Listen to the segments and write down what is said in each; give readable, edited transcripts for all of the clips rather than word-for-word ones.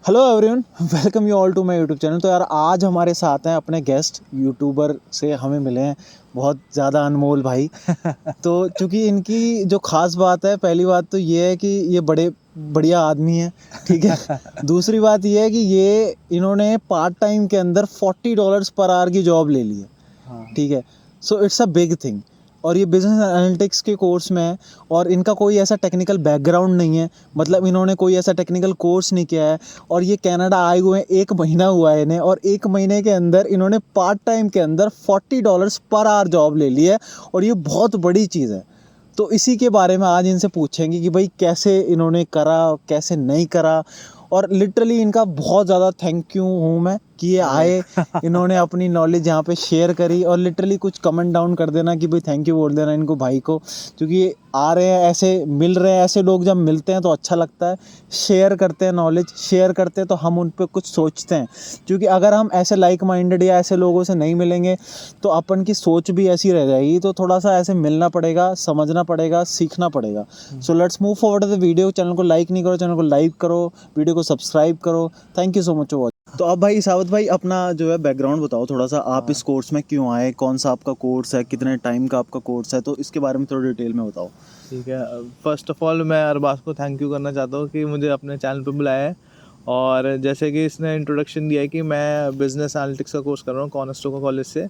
Hello everyone, welcome you all to my YouTube channel. तो यार आज हमारे साथ हैं अपने गेस्ट यूट्यूबर से हमें मिले हैं, बहुत ज़्यादा अनमोल भाई। तो चूँकि इनकी जो ख़ास बात है, पहली बात तो ये है कि ये बड़े बढ़िया आदमी हैं, ठीक है। दूसरी बात ये है कि ये इन्होंने पार्ट टाइम के अंदर $40 पर आवर की जॉब ले ली है, ठीक है। So it's a big thing. और ये बिजनेस एनालिटिक्स के कोर्स में है और इनका कोई ऐसा टेक्निकल बैकग्राउंड नहीं है, मतलब इन्होंने कोई ऐसा टेक्निकल कोर्स नहीं किया है। और ये कनाडा आए हुए हैं, 1 महीना हुआ है इन्हें, और 1 महीने के अंदर इन्होंने पार्ट टाइम के अंदर $40 पर आवर जॉब ले ली है, और ये बहुत बड़ी चीज़ है। तो इसी के बारे में आज इनसे पूछेंगे कि भाई कैसे इन्होंने करा, कैसे नहीं करा। और लिटरली इनका बहुत ज़्यादा थैंक यू हूँ मैं कि ये आए, इन्होंने अपनी नॉलेज यहाँ पे शेयर करी। और लिटरली कुछ कमेंट डाउन कर देना कि भाई थैंक यू बोल देना इनको भाई को, क्योंकि ये आ रहे हैं, ऐसे मिल रहे हैं। ऐसे लोग जब मिलते हैं तो अच्छा लगता है, शेयर करते हैं नॉलेज, शेयर करते हैं तो हम उन पर कुछ सोचते हैं। क्योंकि अगर हम ऐसे लाइक माइंडेड या ऐसे लोगों से नहीं मिलेंगे तो अपन की सोच भी ऐसी रह जाएगी। तो थोड़ा सा ऐसे मिलना पड़ेगा, समझना पड़ेगा, सीखना पड़ेगा। So let's move forward the video. Channel को लाइक नहीं करो, चैनल को लाइक करो, वीडियो को सब्सक्राइब करो। Thank you so much for watching. तो अब भाई सावत भाई अपना जो है बैकग्राउंड बताओ थोड़ा सा, आप इस कोर्स में क्यों आए, कौन सा आपका कोर्स है, कितने टाइम का आपका कोर्स है, तो इसके बारे में थोड़ा डिटेल में बताओ। ठीक है। फर्स्ट ऑफ ऑल मैं अरबाज को थैंक यू करना चाहता हूँ कि मुझे अपने चैनल पे बुलाया है। और जैसे कि इसने इंट्रोडक्शन दिया है कि मैं बिज़नेस एनालिटिक्स का कोर्स कर रहा हूँ कॉर्नरस्टोन कॉलेज से।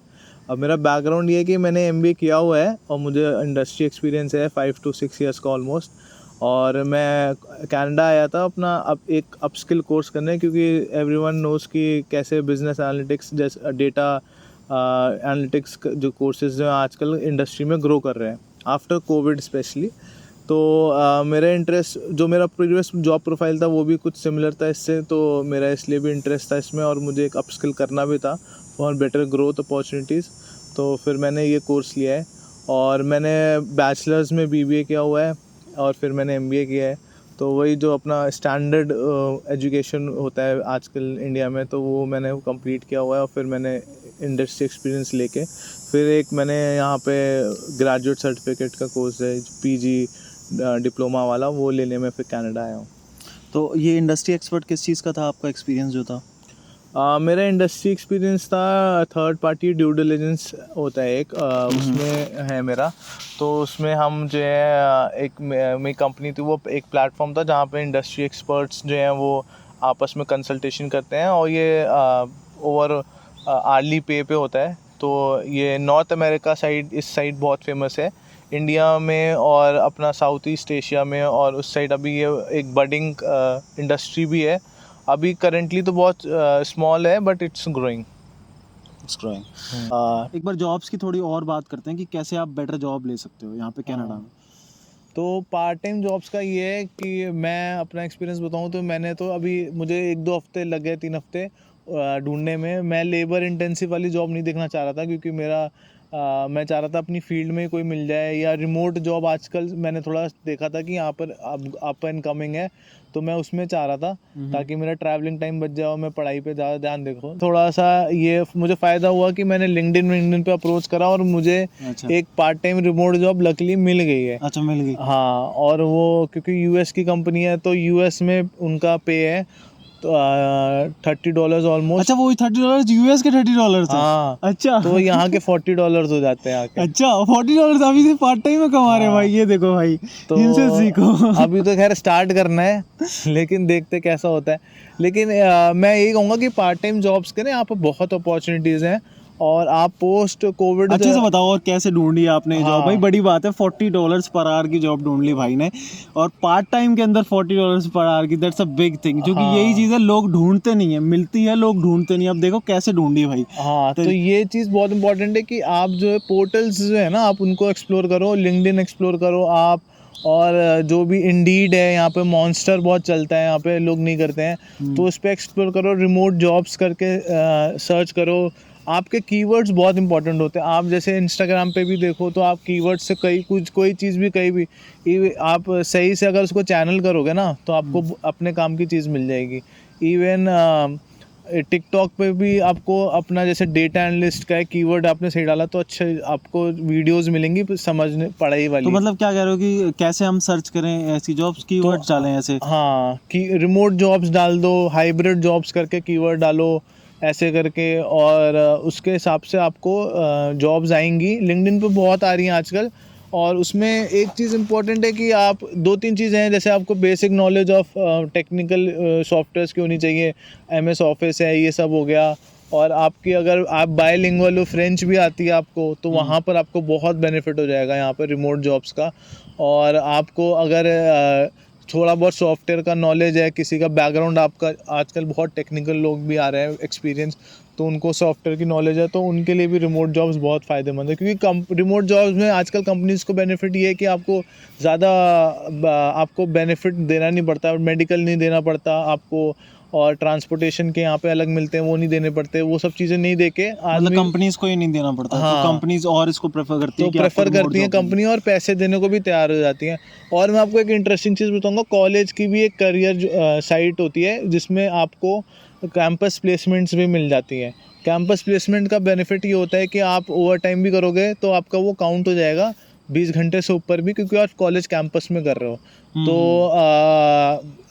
अब मेरा बैकग्राउंड ये है कि मैंने MBA किया हुआ है और मुझे इंडस्ट्री एक्सपीरियंस है 5 to 6 ईयर्स का ऑलमोस्ट। और मैं कनाडा आया था अपना अब एक अपस्किल कोर्स करने, क्योंकि एवरीवन नोज़ कि कैसे बिज़नेस एनालिटिक्स जैसे डेटा एनालिटिक्स जो कोर्सेज जो आजकल इंडस्ट्री में ग्रो कर रहे हैं आफ्टर कोविड स्पेशली। तो मेरा इंटरेस्ट, जो मेरा प्रीवियस जॉब प्रोफाइल था वो भी कुछ सिमिलर था इससे, तो मेरा इसलिए भी इंटरेस्ट था इसमें और मुझे एक अपस्किल करना भी था फॉर बेटर ग्रोथ अपॉर्चुनिटीज़। तो फिर मैंने ये कोर्स लिया है और मैंने बैचलर्स में BBA किया हुआ है और फिर मैंने MBA किया है। तो वही जो अपना स्टैंडर्ड एजुकेशन होता है आजकल इंडिया में, तो वो मैंने कंप्लीट किया हुआ है। और फिर मैंने इंडस्ट्री एक्सपीरियंस लेके फिर एक मैंने यहाँ पे ग्रेजुएट सर्टिफिकेट का कोर्स है PG डिप्लोमा वाला, वो लेने में फिर कनाडा आया हूँ। तो ये इंडस्ट्री एक्सपर्ट किस चीज़ का था आपका एक्सपीरियंस जो था? मेरा इंडस्ट्री एक्सपीरियंस था थर्ड पार्टी ड्यू डिलिजेंस होता है एक, उसमें है मेरा। तो उसमें हम जो है एक मेरी कंपनी थी, वो एक प्लेटफॉर्म था जहाँ पे इंडस्ट्री एक्सपर्ट्स जो हैं वो आपस में कंसल्टेशन करते हैं और ये ओवर आर्ली पे होता है। तो ये नॉर्थ अमेरिका साइड, इस साइड बहुत फेमस है इंडिया में और अपना साउथ ईस्ट एशिया में, और उस साइड अभी ये एक बडिंग इंडस्ट्री भी है। अभी करेंटली तो बहुत स्मॉल है बट इट्स ग्रोइंग। एक बार जॉब्स की थोड़ी और बात करते हैं कि कैसे आप बेटर जॉब ले सकते हो यहाँ पे कनाडा में। तो पार्ट टाइम जॉब्स का ये है कि मैं अपना एक्सपीरियंस बताऊँ तो मैंने तो अभी, मुझे 1-2 हफ्ते लग गए, 3 हफ्ते ढूंढने में। मैं लेबर इंटेंसिव वाली जॉब नहीं देखना चाह रहा था, क्योंकि मेरा मैं चाह रहा था अपनी फील्ड में कोई मिल जाए, या रिमोट जॉब आजकल मैंने थोड़ा देखा था कि यहाँ पर अप एंड कमिंग है, तो मैं उसमें चाह रहा था ताकि मेरा ट्रैवलिंग टाइम बच जाए और मैं पढ़ाई पे ज़्यादा ध्यान देखूँ। थोड़ा सा ये मुझे फ़ायदा हुआ कि मैंने लिंक्डइन पे अप्रोच करा और मुझे एक part time remote job luckily मिल गई है। अच्छा, मिल गई। हाँ, और वो क्योंकि US की कंपनी है तो US में उनका पे है तो $30 ऑलमोस्ट। अच्छा, वो $30 यूएस के $30 थे? हाँ, अच्छा। तो यहाँ के $40 हो जाते हैं आके। अच्छा, $40 अभी से पार्ट टाइम में कमा रहे हैं भाई, ये देखो भाई, तो इनसे सीखो। अभी तो खैर स्टार्ट करना है लेकिन देखते कैसा होता है। लेकिन मैं यही कहूँगा कि पार्ट टाइम जॉब्स के ना यहाँ पर बहुत अपॉर्चुनिटीज़ हैं और आप पोस्ट कोविड अच्छे से बताओ और कैसे ढूंढी आपने जॉब? हाँ। भाई बड़ी बात है, $40 पर आवर की जॉब ढूंढ ली भाई ने, और पार्ट टाइम के अंदर $40 पर आवर की, दैट्स अ बिग थिंग। क्योंकि यही चीज़ है, लोग ढूंढते नहीं है, मिलती है, लोग ढूंढते नहीं। अब देखो कैसे ढूंढी भाई। हाँ, तो ये चीज़ बहुत इंपॉर्टेंट है कि आप जो है पोर्टल्स जो है ना, आप उनको एक्सप्लोर करो, लिंक्डइन एक्सप्लोर करो आप, और जो भी इंडीड है, यहाँ पे मॉन्स्टर बहुत चलता है, यहाँ पे लोग नहीं करते हैं, तो उस पर एक्सप्लोर करो, रिमोट जॉब्स करके सर्च करो। आपके कीवर्ड्स बहुत इंपॉर्टेंट होते हैं। आप जैसे इंस्टाग्राम पे भी देखो तो आप कीवर्ड्स से कोई चीज़ भी कहीं भी आप सही से अगर उसको चैनल करोगे ना तो आपको अपने काम की चीज़ मिल जाएगी। इवन टिकटॉक पे भी आपको अपना जैसे डेटा एनालिस्ट का है, कीवर्ड आपने सही डाला तो अच्छे आपको वीडियोस मिलेंगी समझने पढ़ाई तो वाली। मतलब क्या कह रहे हो कि कैसे हम सर्च करें ऐसी जॉब्स, कीवर्ड्स तो डालें ऐसे? हाँ कि रिमोट जॉब्स डाल दो, हाइब्रिड जॉब्स करके कीवर्ड डालो ऐसे करके, और उसके हिसाब से आपको जॉब्स आएंगी। लिंक्डइन पे बहुत आ रही हैं आजकल। और उसमें एक चीज़ इम्पॉर्टेंट है कि आप दो तीन चीज़ें हैं, जैसे आपको basic knowledge of technical softwares की होनी चाहिए, MS ऑफिस है, ये सब हो गया। और आपकी अगर आप बायलिंगुअल हो, फ्रेंच भी आती है आपको, तो वहाँ पर आपको बहुत बेनिफिट हो जाएगा यहाँ पर रिमोट जॉब्स का। और आपको अगर थोड़ा बहुत सॉफ्टवेयर का नॉलेज है, किसी का बैकग्राउंड आपका, आजकल बहुत टेक्निकल लोग भी आ रहे हैं एक्सपीरियंस, तो उनको सॉफ्टवेयर की नॉलेज है, तो उनके लिए भी रिमोट जॉब्स बहुत फ़ायदेमंद है। क्योंकि रिमोट जॉब्स में आजकल कंपनीज़ को बेनिफिट ये है कि आपको ज़्यादा आपको बेनिफिट देना नहीं पड़ता, मेडिकल नहीं देना पड़ता आपको, और ट्रांसपोर्टेशन के यहाँ पे अलग मिलते हैं वो नहीं देने पड़ते, वो सब चीज़ें नहीं दे के मतलब आदमी। कंपनीज को ही नहीं देना पड़ता है, तो हाँ, कंपनीज और इसको प्रेफर करती तो है कि आपको प्रेफर रिमोट करती हैं जॉब मिले। कंपनी, और पैसे देने को भी तैयार हो जाती हैं। और मैं आपको एक इंटरेस्टिंग चीज़ बताऊंगा, कॉलेज की भी एक करियर साइट होती है जिसमें आपको कैंपस प्लेसमेंट्स भी मिल जाती हैं। कैंपस प्लेसमेंट का बेनिफिट ये होता है कि आप ओवर टाइम भी करोगे तो आपका वो काउंट हो जाएगा 20 घंटे से ऊपर भी, क्योंकि आप कॉलेज कैंपस में कर रहे हो। तो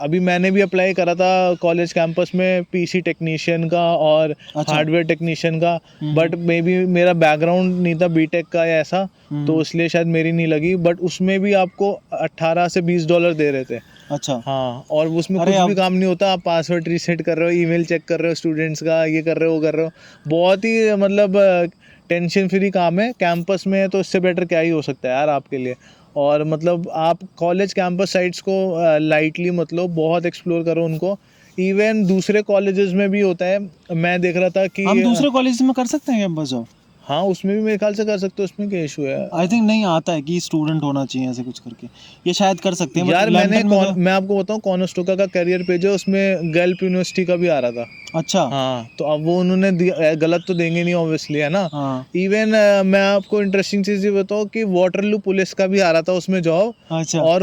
अभी मैंने भी अप्लाई करा था कॉलेज कैंपस में पीसी टेक्नीशियन का और अच्छा। हार्डवेयर टेक्नीशियन का, बट हम्म। मे बी मेरा बैकग्राउंड नहीं था बीटेक का या ऐसा, तो हम्म। इसलिए शायद मेरी नहीं लगी। बट उसमें भी आपको $18 से $20 दे रहे थे। अच्छा। हाँ, और उसमें अरे कुछ भी अब काम नहीं होता, आप पासवर्ड रीसेट कर रहे हो, ईमेल चेक कर रहे हो स्टूडेंट्स का, ये कर रहे हो वो कर रहे हो। बहुत ही मतलब टेंशन फ्री काम है, कैंपस में है तो इससे बेटर क्या ही हो सकता है यार आपके लिए। और मतलब आप कॉलेज कैंपस साइट्स को लाइटली मतलब बहुत एक्सप्लोर करो उनको। इवन दूसरे कॉलेजेस में भी होता है, मैं देख रहा था कि हम दूसरे कॉलेज में कर सकते हैं कैंपस जॉब? हाँ उसमें भी मेरे ख्याल से कर सकते हो, उसमें क्या इशू है। आई थिंक नहीं आता है कि स्टूडेंट होना चाहिए ऐसे कुछ करके, ये शायद कर सकते हैं, बट यार लैम्पटन में तो। मैं आपको बताऊँ, कॉनस्टोका का करियर पेज है, उसमें गल्फ यूनिवर्सिटी का भी आ रहा था। अच्छा। हाँ, तो अब वो उन्होंने गलत तो देंगे नहीं ऑब्वियसली, है ना। हाँ। इवन मैं आपको इंटरेस्टिंग चीज़ ये बताऊँ कि वाटरलू पुलिस का भी आ रहा था उसमें जॉब। अच्छा। और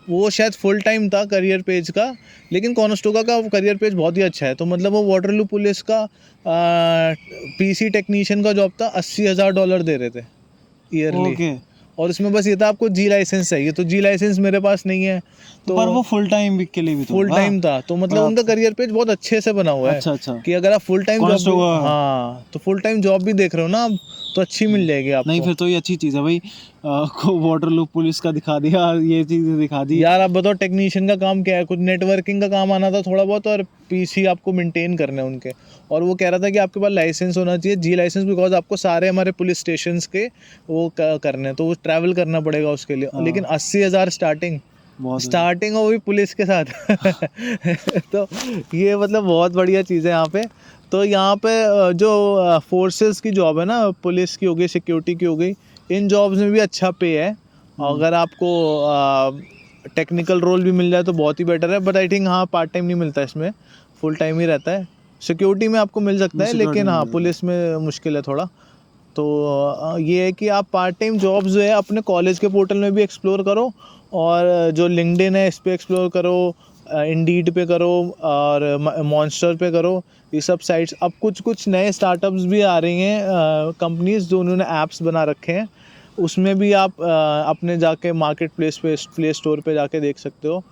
वो शायद फुल टाइम था करियर पेज का, लेकिन कॉनस्टोका का करियर पेज बहुत ही अच्छा है। तो मतलब वो वाटरलू पुलिस का पीसी टेक्नीशियन का जॉब था, $80,000 दे रहे थे ईयरली। ओके। और उसमें बस ये था आपको जी लाइसेंस चाहिए, तो जी लाइसेंस मेरे पास नहीं है, तो पर वो तो फुल टाइम के लिए भी तो फुल होगा। टाइम था। तो मतलब हाँ। उनका करियर पेज बहुत अच्छे से बना हुआ है अच्छा अच्छा। कि अगर आप फुल टाइम जॉब भी, कॉन्स्टेबल। हाँ तो फुल टाइम जॉब भी देख रहे हो ना आप, तो अच्छी मिल जाएगी नहीं आपको। फिर तो ये अच्छी चीज़ है भाई, को वाटरलू पुलिस का दिखा दिया, ये चीज़ें दिखा दी। यार आप बताओ टेक्नीशियन का काम क्या है, कुछ नेटवर्किंग का काम आना था थोड़ा बहुत, और पीसी आपको मेंटेन करने हैं उनके। और वो कह रहा था कि आपके पास लाइसेंस होना चाहिए, जी लाइसेंस, बिकॉज आपको सारे हमारे पुलिस स्टेशन के वो करने हैं, तो वो ट्रैवल करना पड़ेगा उसके लिए। लेकिन हाँ 80,000 स्टार्टिंग, बहुत स्टार्टिंग हो गई पुलिस के साथ। तो ये मतलब बहुत बढ़िया चीज़ है यहाँ पे। तो यहाँ पे जो फोर्सेस की जॉब है ना, पुलिस की हो गई, सिक्योरिटी की हो गई, इन जॉब्स में भी अच्छा पे है। अगर आपको टेक्निकल रोल भी मिल जाए तो बहुत ही बेटर है, बट आई थिंक हाँ पार्ट टाइम नहीं मिलता इसमें, फुल टाइम ही रहता है। सिक्योरिटी में आपको मिल सकता है, सिक्योरिटी लेकिन में हाँ मिल जाता पुलिस में मुश्किल है थोड़ा। तो ये है कि आप पार्ट टाइम जॉब्स जो है अपने कॉलेज के पोर्टल में भी एक्सप्लोर करो, और जो लिंक्डइन है इस पे एक्सप्लोर करो, इंडीड पे करो, और मॉन्स्टर पे करो। ये सब साइट्स, अब कुछ कुछ नए स्टार्टअप्स भी आ रही हैं, कंपनीज जो उन्होंने ऐप्स बना रखे हैं, उसमें भी आप अपने जाके मार्केट प्लेस पे, प्ले स्टोर पे जाके देख सकते हो,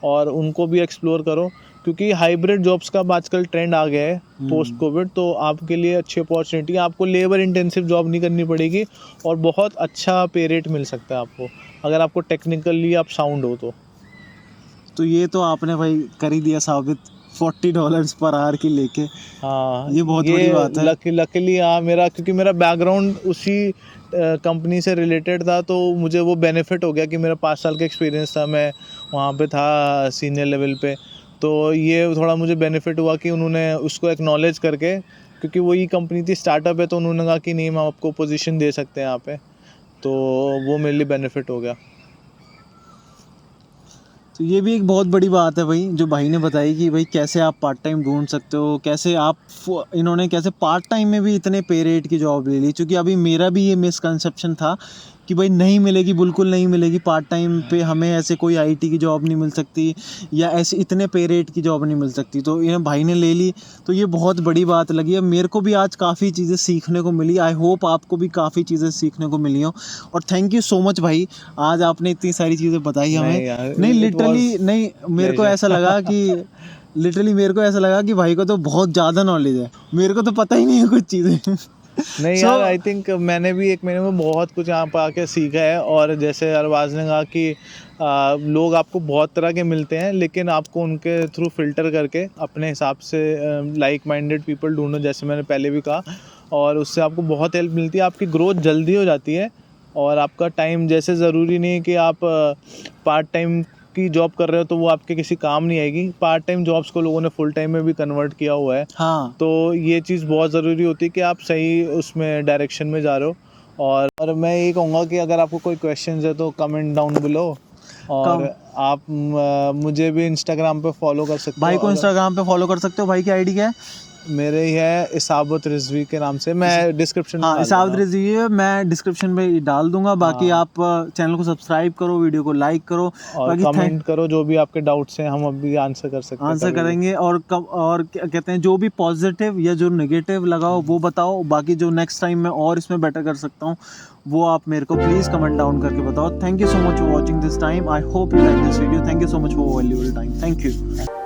और उनको भी एक्सप्लोर करो। क्योंकि हाइब्रिड जॉब्स का अब आजकल ट्रेंड आ गया है पोस्ट कोविड, तो आपके लिए अच्छी अपॉर्चुनिटी है। आपको लेबर इंटेंसिव जॉब नहीं करनी पड़ेगी, और बहुत अच्छा पे रेट मिल सकता है आपको, अगर आपको टेक्निकली आप साउंड हो तो। तो ये तो आपने भाई कर ही दिया साबित, $40 पर आवर की लेके, हाँ, ये बहुत बड़ी ये बात है। लकीली हाँ, मेरा क्योंकि मेरा बैकग्राउंड उसी कंपनी से रिलेटेड था, तो मुझे वो बेनिफिट हो गया कि मेरा 5 साल का एक्सपीरियंस था, मैं वहाँ पे था सीनियर लेवल पे। तो ये थोड़ा मुझे बेनिफिट हुआ कि उन्होंने उसको एक्नॉलेज करके, क्योंकि वही कंपनी थी, स्टार्टअप है, तो उन्होंने कहा कि नहीं, हम आपको पोजीशन दे सकते हैं यहाँ पे, तो वो मेरे लिए बेनिफिट हो गया। तो ये भी एक बहुत बड़ी बात है भाई, जो भाई ने बताई कि भाई कैसे आप पार्ट टाइम ढूंढ सकते हो, कैसे आप इन्होंने कैसे पार्ट टाइम में भी इतने पे रेट की जॉब ले ली। क्योंकि अभी मेरा भी ये मिसकंसेप्शन था कि भाई नहीं मिलेगी, बिल्कुल नहीं मिलेगी, पार्ट टाइम पे हमें ऐसे कोई आईटी की जॉब नहीं मिल सकती या ऐसे इतने पे रेट की जॉब नहीं मिल सकती, तो ये भाई ने ले ली, तो ये बहुत बड़ी बात लगी है मेरे को भी। आज काफ़ी चीज़ें सीखने को मिली, आई होप आपको भी काफ़ी चीज़ें सीखने को मिली हो। और थैंक यू सो मच भाई, आज आपने इतनी सारी चीज़ें बताई नहीं यार, हमें। नहीं it लिटरली was नहीं, मेरे को pleasure. ऐसा लगा कि लिटरली मेरे को ऐसा लगा कि भाई को तो बहुत ज़्यादा नॉलेज है, मेरे को तो पता ही नहीं है कुछ चीज़ें। नहीं So- यार, आई थिंक मैंने भी 1 महीने में बहुत कुछ यहाँ पर आके सीखा है। और जैसे अरबाज ने कहा कि लोग आपको बहुत तरह के मिलते हैं, लेकिन आपको उनके थ्रू फ़िल्टर करके अपने हिसाब से लाइक माइंडेड पीपल ढूंढो, जैसे मैंने पहले भी कहा। और उससे आपको बहुत हेल्प मिलती है, आपकी ग्रोथ जल्दी हो जाती है। और आपका टाइम, जैसे ज़रूरी नहीं है कि आप पार्ट टाइम की जॉब कर रहे हो तो वो आपके किसी काम नहीं आएगी। पार्ट टाइम जॉब्स को लोगों ने फुल टाइम में भी कन्वर्ट किया हुआ है। हाँ तो ये चीज़ बहुत ज़रूरी होती है कि आप सही उसमें डायरेक्शन में जा रहे हो। और मैं यही कहूँगा कि अगर आपको कोई क्वेश्चंस है तो कमेंट डाउन बिलो। और आप मुझे भी इंस्टाग्राम पे फॉलो कर सकते हो। भाई को इंस्टाग्राम पे फॉलो कर सकते हो, भाई की आईडी क्या है? मेरे ही है इसाबत रिजवी के नाम से, मैं डिस्क्रिप्शन में हाँ डाल इसाबत दूंगा। रिजवी है, मैं डिस्क्रिप्शन में डाल दूंगा। बाकी हाँ। आप चैनल को सब्सक्राइब करो, वीडियो को लाइक करो, और बाकी कमेंट करो जो भी आपके डाउट्स हैं, हम अभी आंसर कर सकते हैं आंसर कभी भी। करेंगे। और और क्या कहते हैं, जो भी पॉजिटिव या जो नेगेटिव लगाओ वो बताओ, बाकी जो नेक्स्ट टाइम मैं और इसमें बेटर कर सकता हूँ वो आप मेरे को प्लीज़ कमेंट डाउन करके बताओ। Thank you so much for watching this time, I hope you like this video, thank you so much for valuable time, thank you.